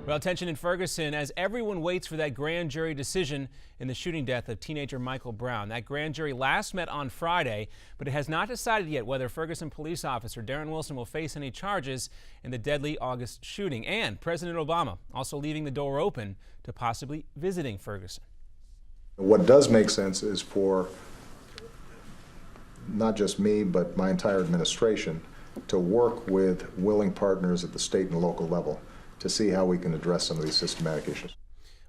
Well, tension in Ferguson as everyone waits for that grand jury decision in the shooting death of teenager Michael Brown. That grand jury last met on Friday, but it has not decided yet whether Ferguson police officer Darren Wilson will face any charges in the deadly August shooting. And President Obama also leaving the door open to possibly visiting Ferguson. What does make sense is for not just me, but my entire administration to work with willing partners at the state and local level to see how we can address some of these systematic issues.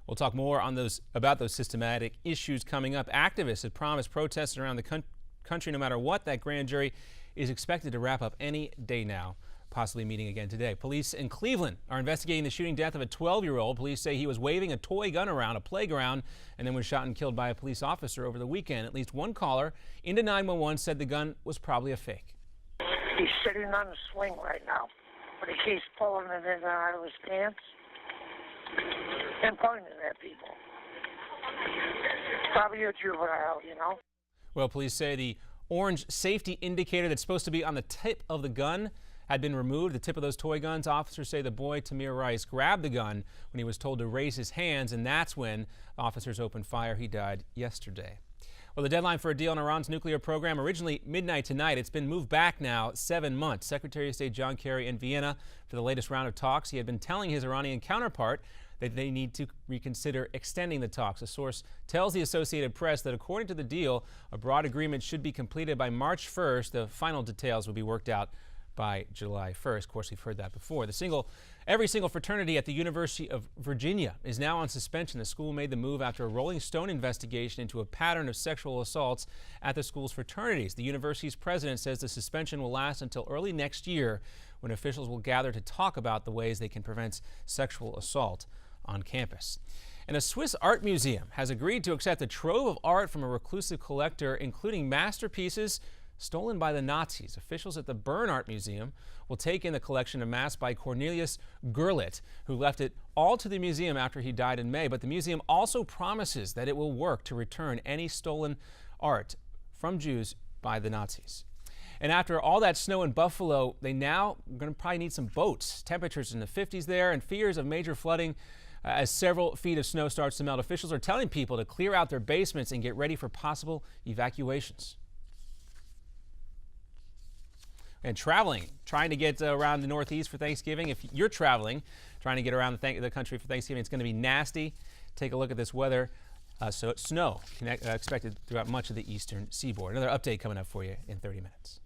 We'll talk more on about those systematic issues coming up. Activists have promised protests around the country no matter what. That grand jury is expected to wrap up any day now, possibly meeting again today. Police in Cleveland are investigating the shooting death of a 12-year-old. Police say he was waving a toy gun around a playground and then was shot and killed by a police officer over the weekend. At least one caller into 911 said the gun was probably a fake. He's sitting on the swing right now, but he keeps pulling it in and out of his pants and pointing at people. Probably a juvenile, you know. Well, police say the orange safety indicator that's supposed to be on the tip of the gun had been removed. The tip of those toy guns. Officers say the boy, Tamir Rice, grabbed the gun when he was told to raise his hands, and that's when officers opened fire. He died yesterday. Well, the deadline for a deal on Iran's nuclear program, originally midnight tonight, it's been moved back now 7 months. Secretary of State John Kerry in Vienna for the latest round of talks. He had been telling his Iranian counterpart that they need to reconsider extending the talks. A source tells the Associated Press that according to the deal, a broad agreement should be completed by March 1st. The final details will be worked out by July 1st. Of course, we've heard that before. Every single fraternity at the University of Virginia is now on suspension. The school made the move after a Rolling Stone investigation into a pattern of sexual assaults at the school's fraternities. The university's president says the suspension will last until early next year, when officials will gather to talk about the ways they can prevent sexual assault on campus. And a Swiss art museum has agreed to accept a trove of art from a reclusive collector, including masterpieces stolen by the Nazis. Officials at the Bern Art Museum will take in the collection amassed by Cornelius Gurlitt, who left it all to the museum after he died in May. But the museum also promises that it will work to return any stolen art from Jews by the Nazis. And after all that snow in Buffalo, they now are going to probably need some boats. Temperatures in the 50s there and fears of major flooding as several feet of snow starts to melt. Officials are telling people to clear out their basements and get ready for possible evacuations. And trying to get around the Northeast for Thanksgiving. If you're traveling, trying to get around the country for Thanksgiving, it's going to be nasty. Take a look at this weather. So snow expected throughout much of the eastern seaboard. Another update coming up for you in 30 minutes.